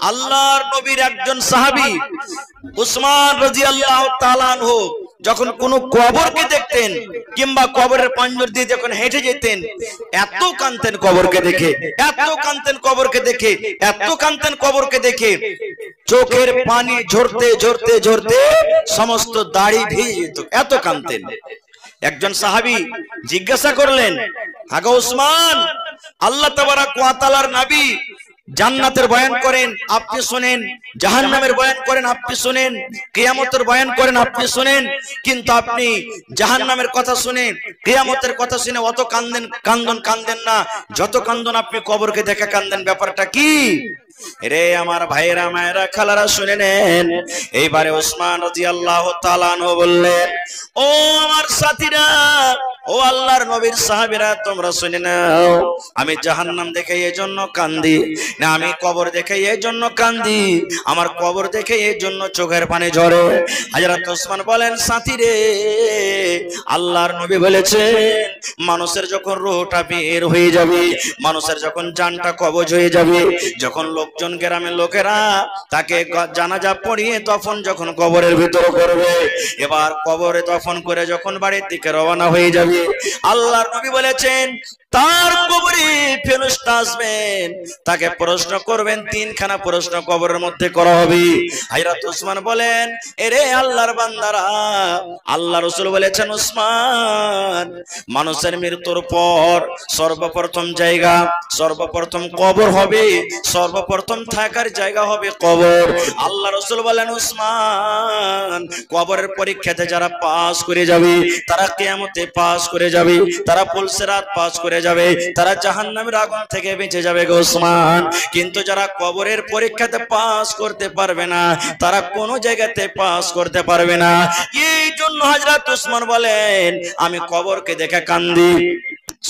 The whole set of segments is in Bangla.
আল্লাহর নবীর একজন সাহাবী উসমান রাদিয়াল্লাহু তাআলা আনহু যখন কোন কবরকে দেখতেন কিংবা কবরের পাঞ্জর দিয়ে যখন হেঁটে যেতেন, এত কাঁদতেন কবরকে দেখে, এত কাঁদতেন কবরকে দেখে, এত কাঁদতেন কবরকে দেখে, চোখের পানি ঝরতে ঝরতে ঝরতে সমস্ত দাড়ি ভিজে যেত, এত কাঁদতেন। একজন সাহাবী জিজ্ঞাসা করলেন, আগো উসমান, আল্লাহ তাবারক ওয়া তাআলার নবী জান্নাতের বয়ান করেন আপনি শুনেন, জাহান্নামের বয়ান করেন আপনি শুনেন, কিয়ামতের বয়ান করেন আপনি শুনেন, কিন্তু আপনি জাহান্নামের কথা শুনে কিয়ামতের কথা শুনে অত কান্দেন না যত কান্দন আপনি কবরকে দেখে কান্দেন, ব্যাপারটা কি? রে আমার ভাইরা মায়েরা খালারা শুনে নেন। এইবারে উসমান রাদিয়াল্লাহু তাআলা আনহু বললেন, ও আমার সাথীরা, ও আল্লাহর নবীর সাহাবীরা, তোমরা শুনে নাও, আমি জাহান্নাম দেখে এই জন্য কান্দি না, আমি কবর দেখে এই জন্য কান্দি, আমার কবর দেখে এই জন্য চোখের পানি ঝরে। হযরত ওসমান বলেন, সাথী রে, আল্লাহর নবী বলেছেন মানুষের যখন রূহটা বের হয়ে যাবে, মানুষের যখন জানটা কবজ হয়ে যাবে, যখন লোকজন গ্রামের লোকেরা তাকে জানাজা পড়িয়ে তখন যখন কবরের ভিতর করবে, এবার কবরে দফন করে যখন বাড়ির দিকে রওনা হয়ে যাবে, আল্লাহর নবী বলেছেন তার কবরে ফেরেশতা আসবেন, তাকে প্রশ্ন করবেন, তিনখানা প্রশ্ন কবরের মধ্যে করা হবে। হযরত ওসমান বলেন, এরে আল্লাহর বান্দারা, আল্লাহ রাসূল বলেছেন ওসমান, মানুষের মৃত্যুর পর সর্বপ্রথম জায়গা, সর্বপ্রথম কবর হবে, সর্বপ্রথম থাকার জায়গা হবে কবর। আল্লাহ রাসূল বলেন, ওসমান, কবরের পরীক্ষাতে যারা পাস করে যাবে তারা কিয়ামতে পাস করে যাবে, তারা পুলসিরাত পাস করে যাবে, তারা জাহান্নামের আগুন থেকে বেঁচে যাবে গো ওসমান। কিন্তু যারা কবরের পরীক্ষাতে পাস করতে পারবে না, তারা কোনো জায়গাতে পাস করতে পারবে না। এই জন্য হযরত ওসমান বলেন, আমি কবরকে দেখে কান্দি।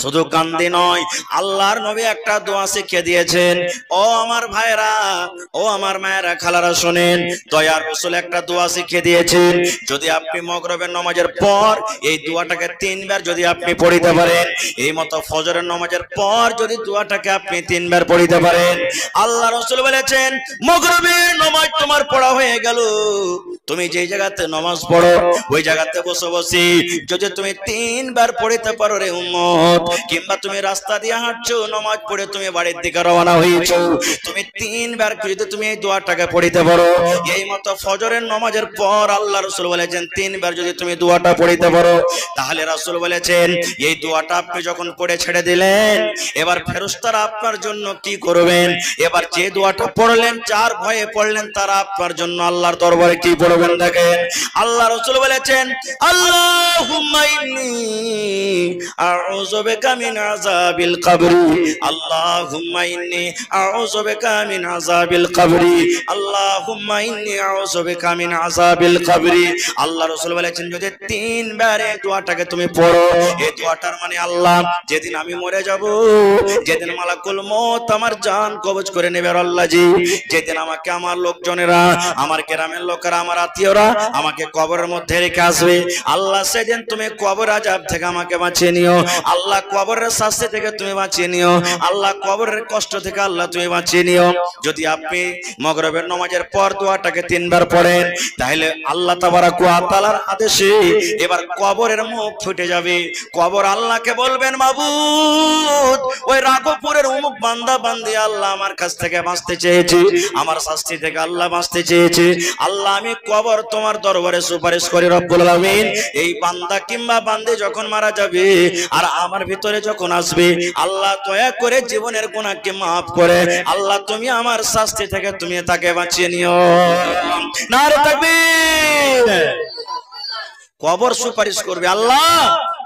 শুধু কান্দি নয়, আল্লাহর নবী একটা দোয়া শিখিয়ে দিয়েছেন। ও আমার ভাইরা, ও আমার মায়েরা খালারা শুনেন, দয়ার রাসূল একটা দোয়া শিখিয়ে দিয়েছেন। যদি আপনি মাগরিবের নামাজের পর এই দোয়াটাকে 3 বার যদি আপনি পড়িতে পারেন, এই মতো ফজরের নামাজের পর যদি দোয়াটাকে আপনি 3 বার পড়িতে পারেন, আল্লাহ রাসূল বলেছেন মাগরিবের নামাজ তোমার পড়া হয়ে গেল। তুমি যে জায়গাতে নামাজ পড়ো ওই জায়গাতে বসে বসে যদি তুমি 3 বার পড়িতে পারো রে উম্মত, কিংবা তুমি রাস্তা দিয়ে হাঁটছো, নামাজ পড়ে তুমি বাড়ির দিকে রওনা হয়েছো, তুমি 3 বার যদি তুমি এই দোয়াটাকে পড়িতে পারো, এই মতো ফজরের নামাজের পর আল্লাহ রাসূল বলেছেন 3 বার যদি তুমি দোয়াটা পড়িতে পারো, তাহলে রাসূল বলেছেন এই দোয়াটা আপনি যখন পড়ে ছেড়ে দিলেন, এবার ফেরেশতারা আপনার জন্য কি করবেন? এবার যে দোয়াটা পড়লেন, যার ভয়ে পড়লেন, তারা আপনার জন্য আল্লাহর দরবারে কি পড়বেন দেখেন। আল্লাহ রাসূল বলেছেন, আল্লাহুম্মা ইন্নী আউযু বিকা মিন আযাবিল কবরি, আল্লাহুম্মা ইন্নী আউযু বিকা মিন আযাবিল কবরি, আল্লাহুম্মা ইন্নী আউযু বিকা মিন আযাবিল কবরি। আল্লাহ রাসূল বলেছেন যদি 3 বার এই দোয়াটাকে তুমি পড়ো, এই দোয়াটার মানে আল্লাহ যেদিন আমি মরে যাব, যেদিন মালাকুল মউত আমার জান কবজ করে নেবে আল্লাহজি, যেদিন আমাকে আমার লোকজনেরা, আমার গ্রামের লোকেরা, আমার আত্মীয়রা আমাকে কবরের মধ্যে রেখে আসবে, আল্লাহ সেদিন তুমি কবর আযাব থেকে আমাকে বাঁচিয়ে নিও, আল্লাহ কবরের শাস্তি থেকে তুমি বাঁচিয়ে নিও, আল্লাহ কবরের কষ্ট থেকে আল্লাহ তুমি বাঁচিয়ে নিও। যদি আপনি মাগরিবের নামাজের পর দোয়াটাকে 3 বার পড়েন, তাহলে আল্লাহ তাবারক ওয়া তাআলার আদেশে এবার কবরের মুখ ফুটে যাবে। কবর আল্লাহকে বলবেন, মাবুদ, ওই রাঘবপুরের অমুক বান্দা বান্দি আল্লাহ আমার কাছ থেকে বাঁচতে চেয়েছে, আমার শাস্তি থেকে আল্লাহ বাঁচতে চেয়েছে, আল্লাহ আমি কবর তোমার দরবারে সুপারিশ করি রব্বুল আলামিন, এই বান্দা কিংবা বান্দি যখন মারা যাবে আর আমার ভিতরে যখন আসবে, আল্লাহ দয়া করে জীবনের গুনাহকে মাফ করে আল্লাহ তুমি আমার শাস্তি থেকে তুমি তাকে বাঁচিয়ে নিও। নারে তাকবীর। কবর সুপারিশ করবে, আল্লাহ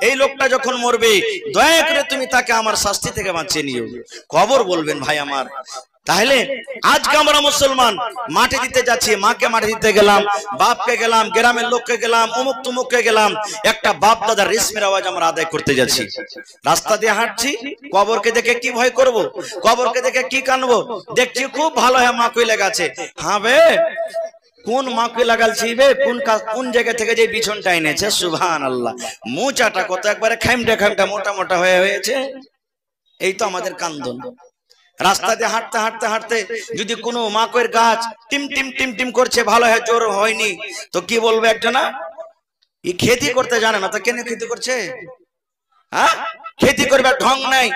এই লোকটা যখন মরবে দয়া করে তুমি তাকে আমার শাস্তি থেকে বাঁচিয়ে নিও। কবর বলবেন ভাই আমার। তাহলে আজকে আমরা মুসলমান মাটি দিতে যাচ্ছি, মাকে মাটি দিতে গেলাম, বাপকে গেলাম, গ্রামের লোককে গেলাম, অমুক তুমুককে গেলাম, একটা বাপ দাদার রেশমের আওয়াজ আমরা আদায় করতে যাচ্ছি। রাস্তা দিয়ে হাঁটছি, কবরকে দেখে কি ভয় করব? কবরকে দেখে কি কানবো? দেখছি খুব ভালো হয় মা কই লেগেছে, হ্যাঁ বে কোন মাকে লাগালছি বে, কোন জায়গা থেকে যে বিছনটা এনেছে, সুবহানাল্লাহ, মোচাটা কত একবারে খাইমটা খাইমটা মোটা মোটা হয়ে হয়েছে, এই তো আমাদের কান্দন। রাস্তা দিয়ে হাঁটতে হাঁটতে হাঁটতে যদি কোনো মাকড়ের গাছ টিম টিম টিম টিম করছে, ভালো হয়, জোর হয়নি, তো কি বলবে একজনা, এই খেতি করতে জানে না, তো কেন খেতি করছে? হ্যাঁ, খেতি করবে ঢং নাই,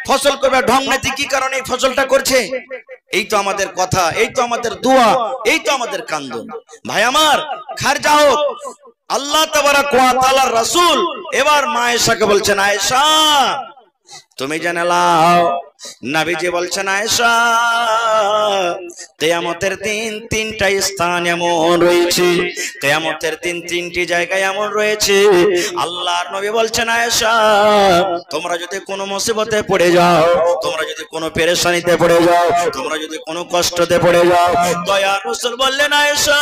ফসল করবে ঢং নাই, কি কারণে এই ফসলটা করছে? এই তো আমাদের কথা, এই তো আমাদের দোয়া, এই তো আমাদের কান্দন। ভাই আমার, খারজা হোক, আল্লাহ তাবারাক ওয়া তাআলার রাসূল এবার মা আয়েশাকে বলছেন, আয়েশা তুমি জেনে নাও, নবীজি বলছেন, আয়েশা কিয়ামতের দিন তিনটা স্থান এমন রয়েছে, কিয়ামতের দিন তিনটি জায়গায় এমন রয়েছে, আল্লাহর নবী বলছেন, আয়েশা তোমরা যদি কোনো মুসিবতে পড়ে যাও, তোমরা যদি কোনো পেরেশানিতে পড়ে যাও, তোমরা যদি কোনো কষ্টতে পড়ে যাও, দয়ার রাসূল বললেন, আয়েশা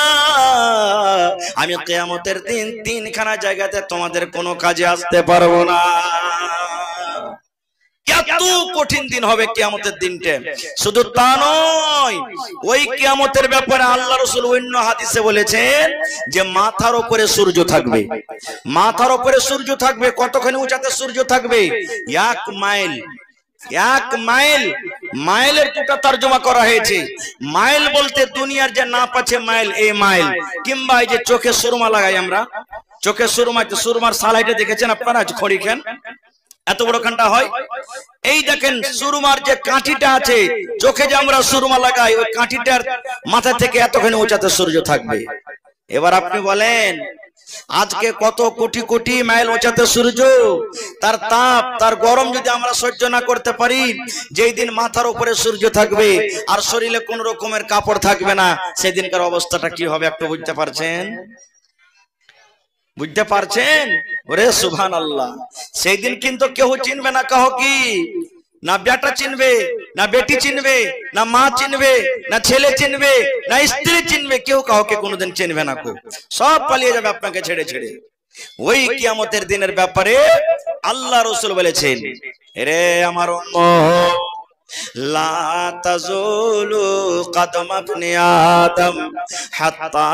আমি কিয়ামতের দিন তিনখানা জায়গাতে তোমাদের কোনো কাজে আসতে পারবো না। এত কঠিন দিন হবে কিয়ামতের দিনটা। শুধু তা নয়, ওই কিয়ামতের ব্যাপারে আল্লাহ রাসূল অন্য হাদিসে বলেছেন যে মাথার উপরে সূর্য থাকবে, মাথার উপরে সূর্য থাকবে। কতখানি উঁচাতে সূর্য থাকবে? 1 মাইল। 1 মাইল, মাইলের দুটো তরজমা করা হয়েছে। মাইল বলতে দুনিয়ার যে নাপ আছে মাইল, এই মাইল, কিংবা এই যে চোখে সুরমা লাগাই আমরা, চোখে সুরমা, সুরমার সালাইটা দেখেছেন আপনারা? খড়ি খান, এত বড় কাঁটা হয়। এই দেখেন সুরমার যে কাঠিটা আছে, চোখে যে আমরা সুরমা লাগাই, ওই কাঠিটার মাথা থেকে এতখানি উঁচাতে সূর্য থাকবে। এবার আপনি বলেন, আজকে কত কোটি কোটি মাইল উঁচাতে সূর্য, তার তাপ, তার গরম যদি আমরা সহ্য না করতে পারি, যেই দিন মাথার উপরে সূর্য থাকবে আর শরীরে কোন রকমের কাপড় থাকবে না, সেদিনকার অবস্থাটা কি হবে একটু বুঝতে পারছেন? বুঝতে পারছেন? ওরে সুবহানাল্লাহ। সেই দিন কিন্তু কেউ চিনবে না কাহ কি, না বেটা চিনবে, না বেটি চিনবে, না মা চিনবে, না ছেলে চিনবে, না স্ত্রী চিনবে, কেউ কাউকে কোনোদিন চিনবে না। সব পালিয়ে যাবে আপনাকে ছেড়ে ছেড়ে। ওই কিয়ামতের দিনের ব্যাপারে আল্লাহ রাসূল বলেছেন, রে আমার উম্মত, লা তাজুলু কদম ইবনে আদম হাত্তা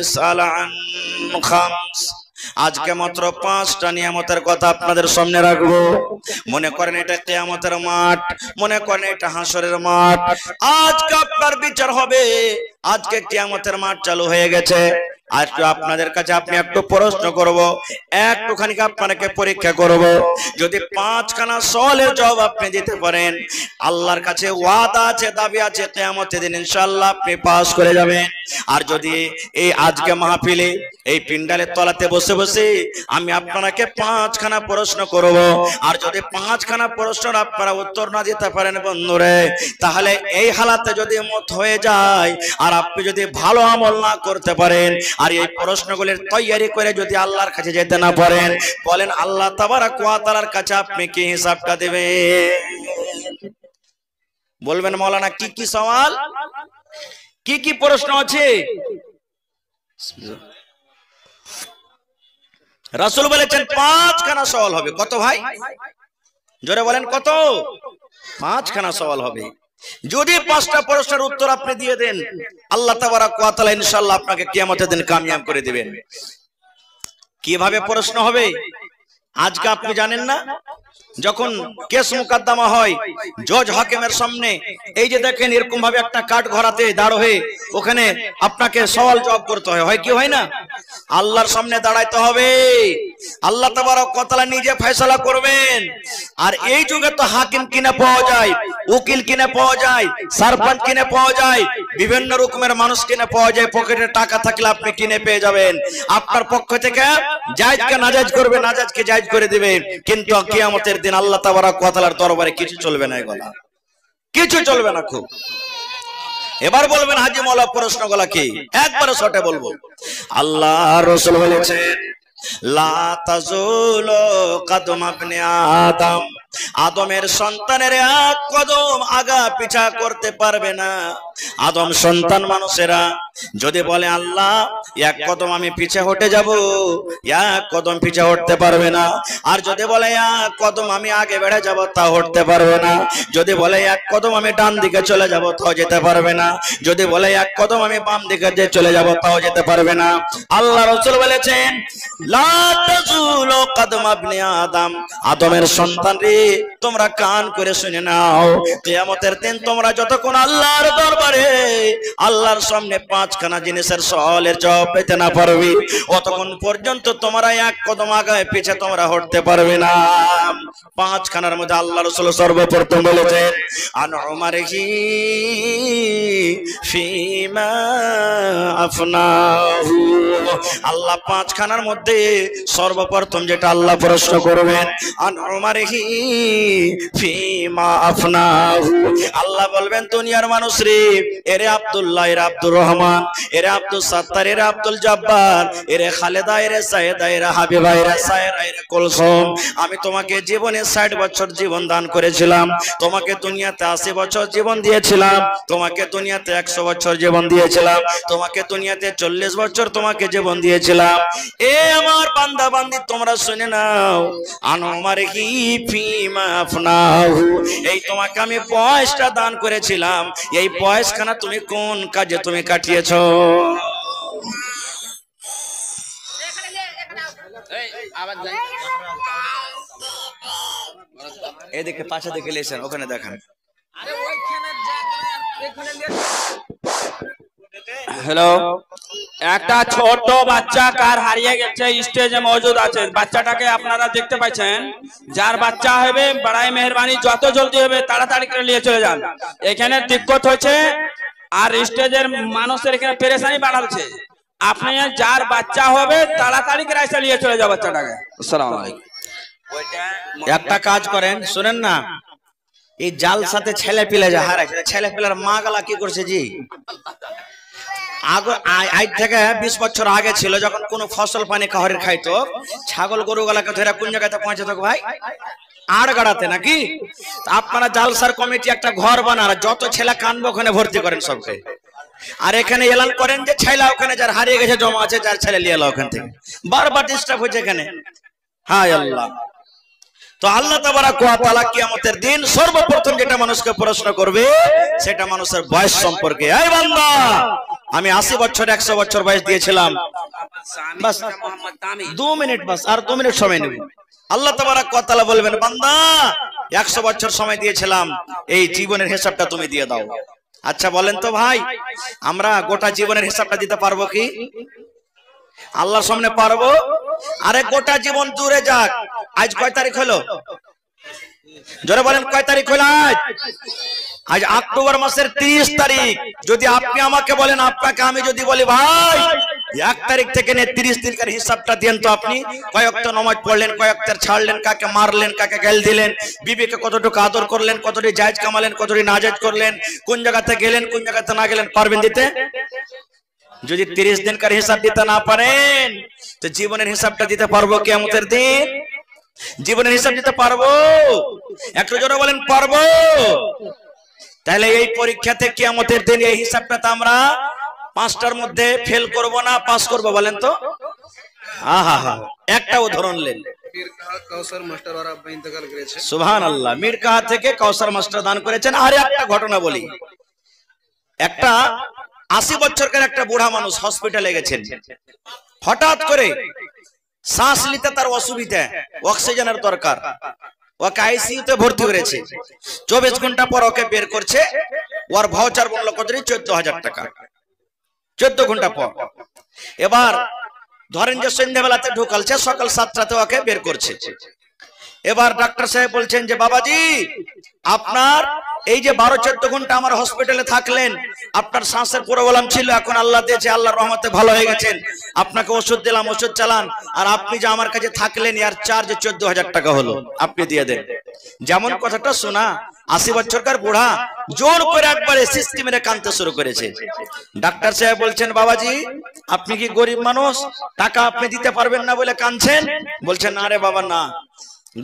ইসআল আন খামস। আজকে মাত্র 5টা নিয়ামতের কথা আপনাদের সামনে রাখবো। মনে করেন এটা কিয়ামতের মাঠ, মনে করেন এটা হাসরের মাঠ, আজকে আপনার বিচার হবে, আজকে কিয়ামতের মাঠ চালু হয়ে গেছে। আজকে আপনাদের কাছে আপনি একটু প্রশ্ন করব, একটুখানি আপনাকে পরীক্ষা করব। যদি 5খানা সওয়ালের জবাব আপনি দিতে পারেন, আল্লাহর কাছে ওয়াদা আছে, দাবি আছে, কিয়ামতের দিন ইনশাআল্লাহ আপনি পাস করে যাবেন। আর যদি এই আজকে মাহফিলে এই পিন্ডালের তলাতে বসে বসে আমি আপনাকে 5খানা প্রশ্ন করব, আর যদি 5খানা প্রশ্নের আপনারা উত্তর না দিতে পারেন বন্ধুরে, তাহলে এই হালাতে যদি মত হয়ে যায় আর আপনি যদি ভালো আমল না করতে পারেন, আর এই প্রশ্নগুলির তৈরি করে যদি আল্লাহর কাছে যেতে না পারেন, বলেন আল্লাহ তাবারাক ওয়া তাআলার কাছে আপনি কি হিসাবটা দেবেন? বলবেন মাওলানা কি কি সওয়াল, কি কি প্রশ্ন আছে? রাসূল বলেছেন 5খানা সওয়াল হবে। কত ভাই? জোরে বলেন কত? 5খানা সওয়াল হবে। যদি 5টা প্রশ্নের উত্তর আপনি দিয়ে দেন, আল্লাহ তাবারাক ওয়া তাআলা ইনশাআল্লাহ আপনাকে কিয়ামতের দিন কামিয়াব করে দিবেন। কিভাবে প্রশ্ন হবে? আজকে আপনি জানেন না, যখন কেস মুকদ্দমা হয় জজ হাকিমের সামনে, এই যে দেখেন এরকম ভাবে একটা কাঠ ঘোরাতে দাঁড় হয়ে ওখানে আপনাকে সওয়াল জবাব করতে হয় কি হয় না? আল্লাহর সামনে দাঁড়াইতে হবে, আল্লাহ তাবারাক ওয়া তাআলা নিজে ফয়সালা করবেন। আর এই যুগে তো হাকিম কিনে পাওয়া যায়, উকিল কিনে পাওয়া যায়, সারপঞ্চ কিনে পাওয়া যায়, বিভিন্ন রকমের মানুষ কিনে পাওয়া যায়। পকেটে টাকা থাকলে আপনি কিনে পেয়ে যাবেন। আপনার পক্ষ থেকে জায়েজকে নাজায়েজ করবে, নাজায়েজকে জায়েজ করে দিবে। কিন্তু কিয়ামতের দিন আল্লাহ তাবারাক ওয়া তাআলার দরবারে কিছু চলবে না, এগুলা কিছু চলবে না। খুব এবার বলবেন হাজী মাওলা প্রশ্নগুলা কি? একবারে শর্টে বলবো। আল্লাহর রাসূল বলেছেন, লা তাজুলু কদম ইবনে আদম, আদমের সন্তানের এক কদম আগা পিছা করতে পারবে না। আদম সন্তান মানুষেরা যদি বলে আল্লাহ এক কদম আমি পিছে হটে যাব, এক কদম পিছে হটতে পারবে না। আর যদি বলে এক কদম আমি আগে বেড়ে যাব, তা হটতে পারবে না। যদি বলে এক কদম আমি ডান দিকে চলে যাব, তাও যেতে পারবে না। যদি বলে এক কদম আমি বাম দিকে যে চলে যাব, তাও যেতে পারবে না। আল্লাহ রাসূল বলেছেন, লা তাযুলু কদম ইবনে আদম, আদমের সন্তান রে তোমরা কান করে শুনে নাও, কিয়ামতের দিন তোমরা যতক্ষণ আল্লাহর দরবারে আল্লাহর সামনে পাঁচখানা জিনিসের সওয়ালের জবাব পেতে না পারবে, অতক্ষণ পর্যন্ত তোমরা এক কদম আগে পিছে তোমরা হটতে পারবে না। পাঁচখানার মধ্যে আল্লাহ রাসূল সর্বপ্রথম বলেছেন, আন উমারিহি ফিমা আফনাহু। আল্লাহ পাঁচখানার মধ্যে সর্বপ্রথম যেটা আল্লাহ প্রশ্ন করবেন, আন উমারিহি ফিমা আফনাহু। আল্লাহ বলবেন, দুনিয়ার মানুষ রে, এরে আব্দুল্লাহ, এরে আব্দুর রহমান, এরে আব্দুল সাত্তার, এরে আব্দুল জব্বার, এরে খালেদা, এরে সাইয়েদা, এরে হাবিবা, এরে সায়রা, এরে কুলসুম, আমি তোমাকে জীবনে 60 বছর জীবন দান করেছিলাম, তোমাকে দুনিয়াতে 80 বছর জীবন দিয়েছিলাম, তোমাকে দুনিয়াতে 100 বছর জীবন দিয়েছিলাম, তোমাকে দুনিয়াতে 40 বছর তোমাকে জীবন দিয়েছিলাম। এ আমার বান্দা বান্দি তোমরা শুনে নাও, আনমারহি ফিমা আফনাহু, এই তোমাকে আমি বয়সটা দান করেছিলাম, এই বয়সখানা তুমি কোন কাজে তুমি কাটিয়েছো? এদিকে পাশে দিকে লেছেন, ওখানে দেখেন। হ্যালো, একটা ছোট বাচ্চা কার হারিয়ে গেছে, স্টেজে মজুদ আছে। বাচ্চাটাকে আপনারা দেখতে পাচ্ছেন। যার বাচ্চা হবে বড়াই মেহরবানি, যত জলদি হবে তাড়াতাড়ি করে নিয়ে চলে যান। এখানে দিক্কত হচ্ছে আর স্টেজের মানুষের এখানে পেরেশানি বাড়াচ্ছে। আপনি যার বাচ্চা হবে তাড়াতাড়ি করে এসে নিয়ে চলে যাও বাচ্চাটাকে। আসসালামু আলাইকুম। একটা কাজ করেন, শুনেন না, এই জাল সাথে ছেলে পিলে যা হারাইছে, ছেলে পিলার মা গালা কি করছে জি, আজ থেকে 20 বছর আগে ছিল, যখন কোন ফসল পানি কাহরের খাইতো, ছাগল গরু গালাকে ধরে কোন জায়গাতে পৌঁছাতো ভাই? আড় গাড়াতে নাকি? আপনারা জালসার কমিটি একটা ঘর বানান, যত ছেলে কানবো ওখানে ভর্তি করেন সবকে। আর এখানে এলান করেন যে ছেলে ওখানে যার হারিয়ে গেছে জমা আছে, যার ছেলে নিয়ে এলো ওখান থেকে। বারবার ডিস্টার্ব হচ্ছে এখানে। হায় আল্লাহ। তো আল্লাহ তাবারাক ওয়া তাআলা কিয়ামতের দিন সর্বপ্রথম যেটা মানুষকে প্রশ্ন করবে, সেটা মানুষের বয়স সম্পর্কে। এই বান্দা, আমি 80 বছর 100 বছর বয়স দিয়েছিলাম, বাস 2 মিনিট, বাস আর 2 মিনিট সময় নেব। আল্লাহ তাবারাক ওয়া তাআলা বলবেন, বান্দা 100 বছর সময় দিয়েছিলাম, এই জীবনের হিসাবটা তুমি দিয়ে দাও। আচ্ছা বলেন তো ভাই, আমরা গোটা জীবনের হিসাবটা দিতে পারবো কি আল্লাহর সামনে? পারবো? আরে গোটা জীবন দূরে যাক, আজ কয় তারিখ হলো? জোরে বলেন, কয় তারিখ হলো আজ? আজ অক্টোবর মাসের 30 তারিখ। যদি আপনি আমাকে বলেন, আপনাকে আমি যদি বলি, ভাই 1 তারিখ থেকে নিয়ে 30 দিনকার হিসাবটা দেন তো, আপনি কয়েকটা নামাজ পড়লেন, কয়েকটা ছাড়লেন, কাকে মারলেন, কাকে গাল দিলেন, বিবিকে কতটুকু আদর করলেন, কতটি জায়েজ কামালেন, কতটি নাজায়েজ করলেন, কোন জায়গাতে গেলেন, কোন জায়গাতে না গেলেন, পারবেন দিতে? যদি 30 দিনকার হিসাব দিতে না পারেন, তো জীবনের হিসাবটা দিতে পারবো কিয়ামতের দিন? জীবনের হিসাব দিতে পারবো? একটু জোরে বলেন, পারবো? তাহলে এই পরীক্ষাতে কিয়ামতের দিন এই হিসাবটা তো আমরা 5টার মধ্যে ফেল করব না, পাস করব? বলেন তো। আহা, একটা উদাহরণ নেন। কাউসার মাস্টার আর আব্বা ইন্তেকাল করেছে, সুবহানাল্লাহ। মিরকাহা থেকে কাউসার মাস্টার দান করেছেন। আর একটা ঘটনা বলি, একটা 80 বছরকার একটা বুড়া মানুষ হসপিটালে গেছেন। হঠাৎ করে শ্বাস নিতে তার অসুবিধা, অক্সিজেনের দরকার, ওকে আইসিইউতে ভর্তি করেছে। 24 ঘন্টা পর ওকে বের করছে, ওর ভাউচার বললো কত? 14,000 টাকা। 14 ঘন্টা পর। এবার ধরেন যে সন্ধ্যাবেলাতে ঢুকালছে, সকাল 7টাতে ওকে বের করছে। এবার ডাক্তার সাহেব বলছেন যে, বাবাজি আপনার এই যে 12-14 ঘন্টা আমার হসপিটালে থাকলেন, আপনার শ্বাসের প্রবলেম ছিল, এখন আল্লাহ দিয়েছে, আল্লাহর রহমতে ভালো হয়ে গেছেন, আপনাকে ওষুধ দিলাম, ওষুধ চালান, আর আপনি যে আমার কাছে থাকলেন এর চার্জ 14,000 টাকা হলো, আপনি দিয়ে দেন। যেমন কথাটা শোনা, 80 বছরকার বুড়া জোর করে একবারে সিস্টেম মেরে কাঁদতে শুরু করেছে। ডাক্তার সাহেব বলছেন, বাবাজি আপনি কি গরিব মানুষ, টাকা আপনি দিতে পারবেন না বলে কাঁদছেন? বলছেন, না রে বাবা না,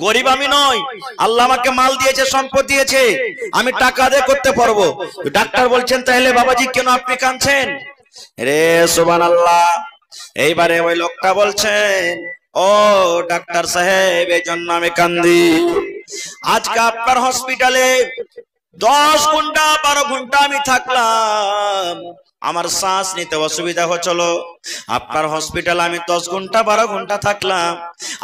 গরিব আমি নই, আল্লাহ আমাকে মাল দিয়েছে, সম্পদ দিয়েছে, আমি টাকা আদায় করতে পারবো। ডাক্তার বলছেন, তাহলে বাবাজি কেন আপনি কাঁদছেন? রে সুবহানাল্লাহ, এইবারে ওই লোকটা বলছেন, ও ডাক্তার সাহেব, এই জন্য আমি কান্দি। আজকে আপনার হসপিটালে 10 ঘন্টা 12 ঘন্টা আমি থাকলাম, আমার শ্বাস নিতে অসুবিধা হচ্ছিল। আপনার হসপিটালে আমি 10 ঘন্টা 12 ঘন্টা থাকলাম,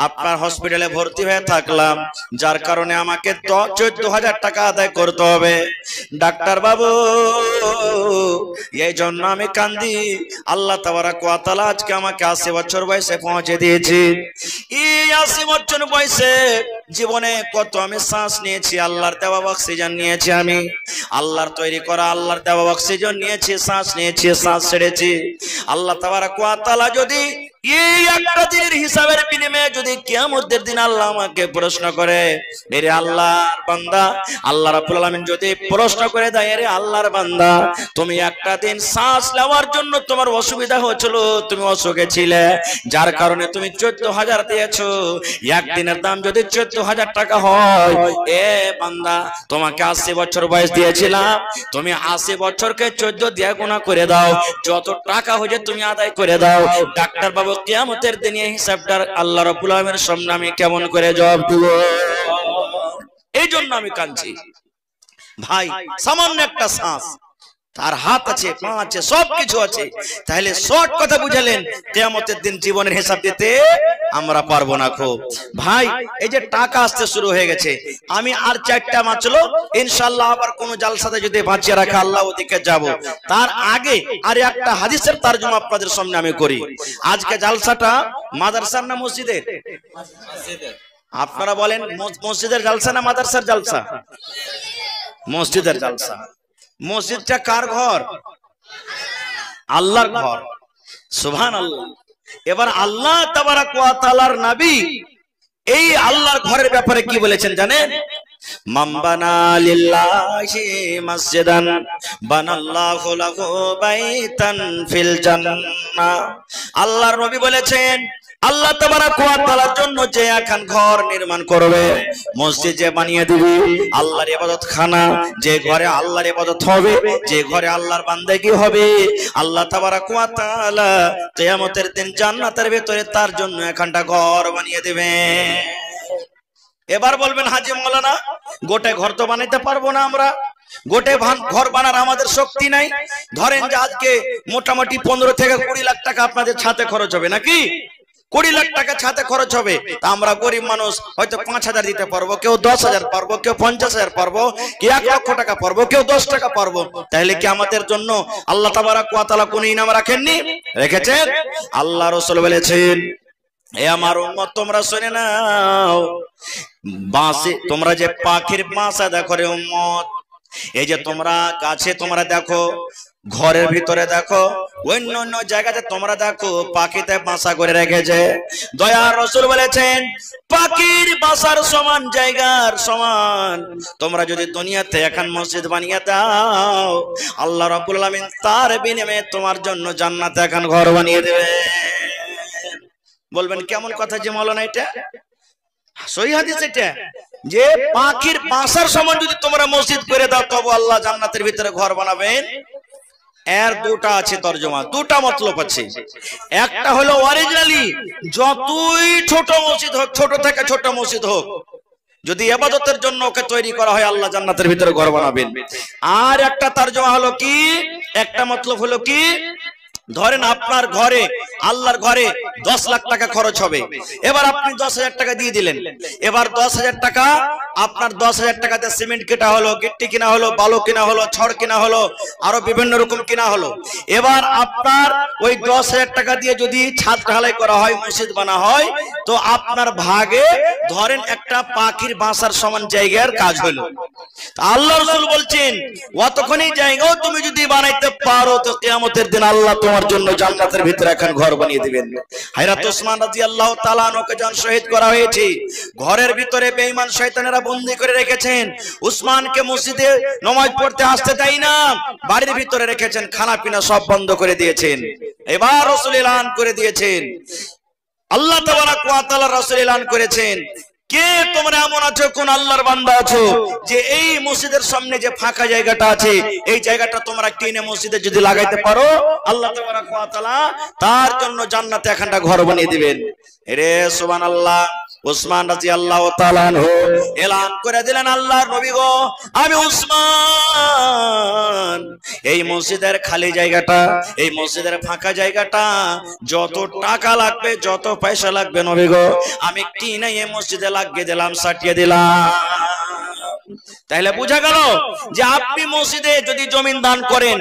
আপনার হসপিটালে ভর্তি হয়ে থাকলাম, যার কারণে আমাকে 14,000 টাকা আদায় করতে হবে। ডাক্তার বাবু, এই জন্য আমি কান্দি। আল্লাহ তাবারাক ওয়া তাআলা আজকে আমাকে 80 বছর বয়সে পৌঁছে দিয়েছি। এই 80 বছর বয়সে জীবনে কত আমি শ্বাস নিয়েছি, আল্লাহর দেওয়া অক্সিজেন নিয়েছি, আমি আল্লাহর তৈরি করা আল্লাহর দেওয়া অক্সিজেন নিয়েছি, শ্বাস নিয়েছি, শ্বাস ছেড়েছি। আল্লাহ তাবারাক ওয়া তাআলা যদি এই একটা দিনের হিসাবের বিনিময়ে যদি কিয়ামতের দিন আল্লাহ আমাকে প্রশ্ন করে, এরে আল্লাহর বান্দা, আল্লাহ রাব্বুল আলামিন যদি প্রশ্ন করে দেয়, এরে আল্লাহর বান্দা, তুমি একটা দিন শ্বাস নেওয়ার জন্য তোমার অসুবিধা হয়েছিল, তুমি অসুখে ছিলে, যার কারণে তুমি 14,000 দিয়েছো। একদিনের দাম যদি 14,000 টাকা হয়, এ বান্দা, তোমাকে 80 বছর বয়স দিয়েছিলাম, তুমি 80 বছরকে 14 দিয়ে গুণা করে দাও, যত টাকা হয়েছে তুমি আদায় করে দাও। ডাক্তার বাবু, কিয়ামতের দিন এই হিসাবটা আল্লাহ রাব্বুল আলামিনের সামনে আমি কেমন করে জবাব দেব? এই জন্য আমি কাঁদছি ভাই। সামান্য একটা শ্বাস, তার হাত আছে, পা আছে, সবকিছু আছে, তাহলে শর্ট কথা বুঝালেন, কিয়ামতের দিন জীবনের হিসাব দিতে আমরা পারবো না। খুব ভাই, এই যে টাকা আসতে শুরু হয়ে গেছে, আমি আর 4টা মাত্র ইনশাআল্লাহ আবার কোন জালসাতে যদি বাঁচিয়ে রাখা আল্লাহ ওদিকে যাব। তার আগে আর একটা হাদিসের তরজমা আপনাদের সামনে আমি করি। আজকে জালসাটা মাদ্রাসার না মসজিদের? আপনারা বলেন, মসজিদের জালসা না মাদ্রাসার জালসা? মসজিদের জালসা। মসজিদটা কার ঘর? আল্লাহর ঘর। সুবহানাল্লাহ। এবার আল্লাহ তাবারাক ওয়া তাআলার নবী এই আল্লাহর ঘরের ব্যাপারে কি বলেছেন জানেন? মান বানা লিল্লাহি মসজিদান বানাল্লাহু লাহু বাইতান ফিল জান্নাহ। আল্লাহর নবী বলেছেন, আল্লাহ তাবারাক ওয়া তাআলার জন্য যে এখন ঘর নির্মাণ করবে, মসজিদ যে বানিয়ে দিবে, আল্লাহর ইবাদত খানা, যে ঘরে আল্লাহর ইবাদত হবে, যে ঘরে আল্লাহর বান্দেগি হবে, আল্লাহ তাবারাক ওয়া তাআলা কিয়ামতের দিন জান্নাতের ভিতরে তার জন্য এখানটা ঘর বানিয়ে দিবে। এবার বলবেন, হাজী মাওলানা, গোটে ঘর তো বানাইতে পারবো না আমরা, গোটে ঘর বানার আমাদের শক্তি নাই। ধরেন যে আজকে মোটামুটি 15 থেকে 20 লাখ টাকা আপনাদের ছাতে খরচ হবে, নাকি 20 লাখ টাকা ছাতে খরচ হবে। তা আমরা গরিব মানুষ হয়তো 5,000 দিতে পারবো, কেউ 10,000 পারবো, কেউ 50,000 পারবো, কেউ 1 লক্ষ টাকা পারবো, কেউ 10 টাকা পারবো। তাহলে কি আমাদের জন্য আল্লাহ তাবারাক ওয়া তাআলা কোন ইনাম রাখেননি? রেখেছেন। আল্লাহ রাসূল বলেছেন, এ আমার উম্মত, তোমরা শুনে নাও, বাঁশে তোমরা যে পাখির বাসা দেখো রে উম্মত, এই যে তোমরা গাছে তোমরা দেখো, ঘরের ভিতরে দেখো, অন্য অন্য জায়গাতে তোমরা দেখো পাখিতে বাসা করে রেখেছে। দয়ার রাসূল বলেছেন, পাখির বাসার সমান জায়গার সমান তোমরা যদি দুনিয়াতে এখন মসজিদ বানিয়ে দাও, আল্লাহ রাব্বুল আলামিন তার বিনিময়ে তোমার জন্য জান্নাতে এখন ঘর বানিয়ে দেবে। বলবেন কেমন কথা যে মাওলানা, এটা সহিহ হাদিস, এটা যে পাখির বাসার সমান যদি তোমরা মসজিদ করে দাও, তবে আল্লাহ জান্নাতের ভিতরে ঘর বানাবেন। এর দুটা আছে তরজমা, দুটা মতলব আছে। একটা হলো অরিজিনালি যতই ছোট মসজিদ হোক, ছোট থেকে ছোট মসজিদ হোক, যদি ইবাদতের জন্য ওকে তৈরি করা হয়, আল্লাহ জান্নাতের ভিতরে ঘর বানাবেন। আর একটা তরজমা হলো কি, একটা মতলব হলো কি, ধরেন আপনার ঘরে, আল্লাহর ঘরে 10 লাখ টাকা খরচ হবে, এবার আপনি 10,000 টাকা দিয়ে দিলেন। এবার 10,000 টাকা, আপনার 10,000 টাকাতে সিমেন্ট কেনা হলো, গিট্টি কিনা হলো, বালু কিনা হলো, ছড় কিনা হলো, আরো বিভিন্ন রকম কিনা হলো। এবার আপনার ওই 10,000 টাকা দিয়ে যদি ছাদ ঢালাই করা হয়, মসজিদ বানা হয়, তো আপনার ভাগে ধরেন একটা পাখির বাসার সমান জায়গার কাজ হলো। আল্লাহ রাসূল বলছেন, অতখানি জায়গাও তুমি যদি বানাইতে পারো, তো কিয়ামতের দিন আল্লাহ তোমার জন্য জান্নাতের ভিতরে এখন ঘর বানিয়ে দিবেন। হযরত ওসমান রাদিয়াল্লাহু তাআলা আনহুকে যখন শহীদ করা হয়েছে, ঘরের ভিতরে বেঈমান শয়তানেরা বন্দী করে রেখেছেন। উসমানকে মসজিদে নামাজ পড়তে আসতে দেয় না, বাড়ির ভিতরে রেখেছেন, খানা পিনা সব বন্ধ করে দিয়েছেন। এবার রাসূল এলান করে দিয়েছেন, আল্লাহ তাবারাক ওয়া তাআলা রাসূল এলান করেছেন, কে তোমরা এমন আছো, কোন আল্লাহর বান্দা আছো যে এই মসজিদের সামনে যে ফাঁকা জায়গাটা আছে এই জায়গাটা তোমরা কিনে মসজিদে যদি লাগাইতে পারো, আল্লাহ তাবারক ওয়া তাআলা তার জন্য জান্নাতে এখানটা ঘর বানিয়ে দিবেন। রে সুবহানাল্লাহ। উসমান রাদিয়াল্লাহু তাআলা আনহু এলান করে দিলেন, আল্লাহর নবী গো, আমি উসমান এই মসজিদের খালি জায়গাটা, এই মসজিদের ফাঁকা জায়গাটা যত টাকা লাগবে, যত পয়সা লাগবে নবী গো, আমি কিনে এই মসজিদে লাগিয়ে দিলাম, সাটিয়ে দিলাম। তাহলে বোঝা গেল যে আপনি মসজিদে যদি জমিন দান করেন,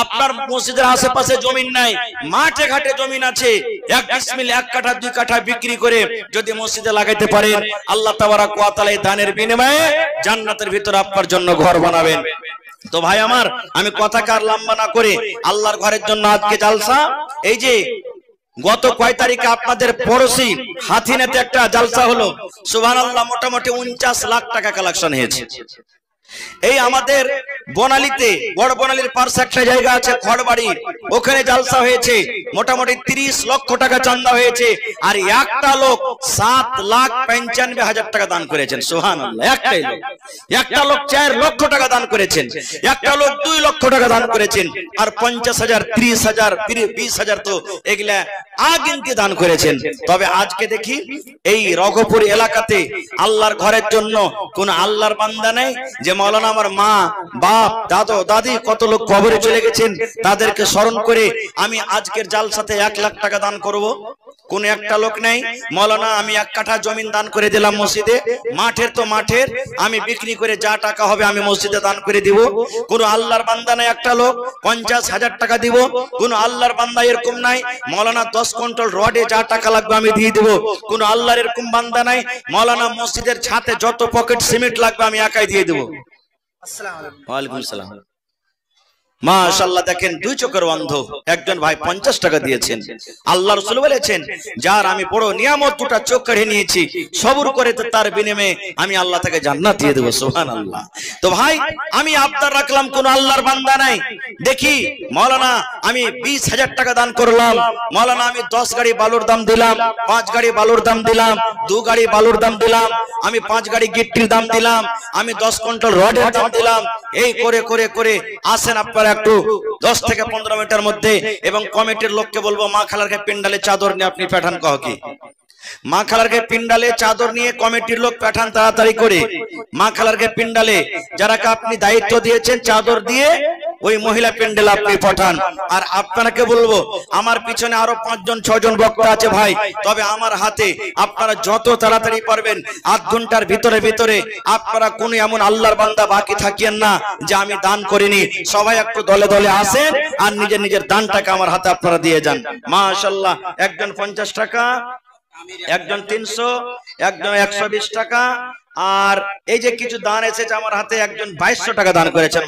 আপনার মসজিদের আশেপাশে জমিন নাই, মাঠে ঘাটে জমিন আছে, এক বিসমিল 1 কাঠা 2 কাঠা বিক্রি করে যদি মসজিদে লাগাইতে পারেন, আল্লাহ তাবারক ওয়া তাআলা এই দানের বিনিময়ে জান্নাতের ভিতর আপনার জন্য ঘর বানাবেন। তো ভাই আমার, আমি কথাকে আর লম্বা না করে আল্লাহর ঘরের জন্য আজকে জালসা, এই যে গত কয় তারিখে আপনাদের পড়োশি হাতিনাতে একটা জালসা হলো, সুবহানাল্লাহ, মোটামুটি 49 লাখ টাকা কালেকশন হয়েছে। এই আমাদের বনালীতে, বড় বনালীর পাশে একটা জায়গা আছে খড়বাড়ি, ওখানে জালসা হয়েছে, মোটামুটি 30 লক্ষ টাকা চাঁদা হয়েছে, আর একটা লোক 7,95,000 টাকা দান করেছেন। সুবহানাল্লাহ। একটাই লোক, একটা লোক 4 লক্ষ টাকা দান করেছেন, একটা লোক 2 লক্ষ টাকা দান করেছেন, আর 50,000, 30,000, 20,000 তো এগুলা আগিনতি দান করেছেন। তবে আজকে দেখি এই রঘপুর এলাকাতে আল্লাহর ঘরের জন্য কোন আল্লাহর বান্দা নেই যে মাওলানা আমার মা, বাপ, দাদু, দাদি কত লোক কবরে চলে গেছেন, তাদেরকে স্মরণ করে আমি আজকের জালসাতে 1 লাখ টাকা দান করব। কোন একটা লোক নেই, মাওলানা আমি 1 কাঠা জমিন দান করে দিলাম মসজিদে, মাঠের তো মাঠের, আমি বিক্রি করে যা টাকা হবে আমি মসজিদে দান করে দিব। কোন আল্লাহর বান্দা নাই একটা লোক 50,000 টাকা দিব, কোন আল্লাহর বান্দা এরকম নাই মাওলানা 10 কুইন্টাল রডে যা টাকা লাগবে আমি দিয়ে দিব। কোন আল্লাহর এরকম বান্দা নাই মাওলানা মসজিদের ছাদে যত পকেট সিমেন্ট লাগবে আমি একাই দিয়ে দেব। আসসালামু আলাইকুম। ওয়া আলাইকুম আসসালাম। মাশাআল্লাহ, দেখেন 2 চোখের অন্ধ একজন ভাই 50 টাকা দিয়েছেন। আল্লাহ রাসূল বলেছেন, যার আমি বড় নিয়ামত 2টা চোখ কেড়ে নিয়েছি, সবর করে তো তার বিনিময়ে আমি আল্লাহ তাকে জান্নাত দিয়ে দেব। সুবহানাল্লাহ। তো ভাই, আমি আবদার রাখলাম, কোন আল্লাহর বান্দা নাই, দেখি মাওলানা আমি 20,000 টাকা দান করলাম, মাওলানা আমি 10 গাড়ি বালুর দাম দিলাম, 5 গাড়ি বালুর দাম দিলাম, 2 গাড়ি বালুর দাম দিলাম, আমি 5 গাড়ি গিট্টির দাম দিলাম, আমি 10 কুইন্টাল রডের দাম দিলাম। এই করে করে করে আসেন আপনারা একটু 10 থেকে 15 মিনিটের মধ্যে, এবং কমিটির লোককে বলবো মা খালারকে পিন্ডালে চাদর নিয়ে আপনি পাঠান। কহ কি মা খালারকে পিন্ডালে চাদর নিয়ে কমিটির লোক পাঠান তাড়াতাড়ি করে। মা খালারকে পিন্ডালে যারাকে আপনি দায়িত্ব দিয়েছেন চাদর দিয়ে ওই মহিলা প্যান্ডেল আপনি পাঠান। আর আপনাকে বলবো, আমার পিছনে আরো 5 জন 6 জন বক্তা আছে ভাই, তবে আমার হাতে আপনারা যত তাড়াতাড়ি পারবেন 8 ঘন্টার ভিতরে ভিতরে আপনারা কোন এমন আল্লাহর বান্দা বাকি থাকিয়েন না যে আমি দান করিনি। সবাই একটু দলে দলে আসেন আর নিজের নিজের দানটাকে আমার হাতে আপনারা দিয়ে যান। মাশাআল্লাহ, একজন 50 টাকা, একজন 300, একজন 120 টাকা, আর এই যে কিছু দান এসেছে আমার হাতে, একজন 2200 টাকা দান করেছেন।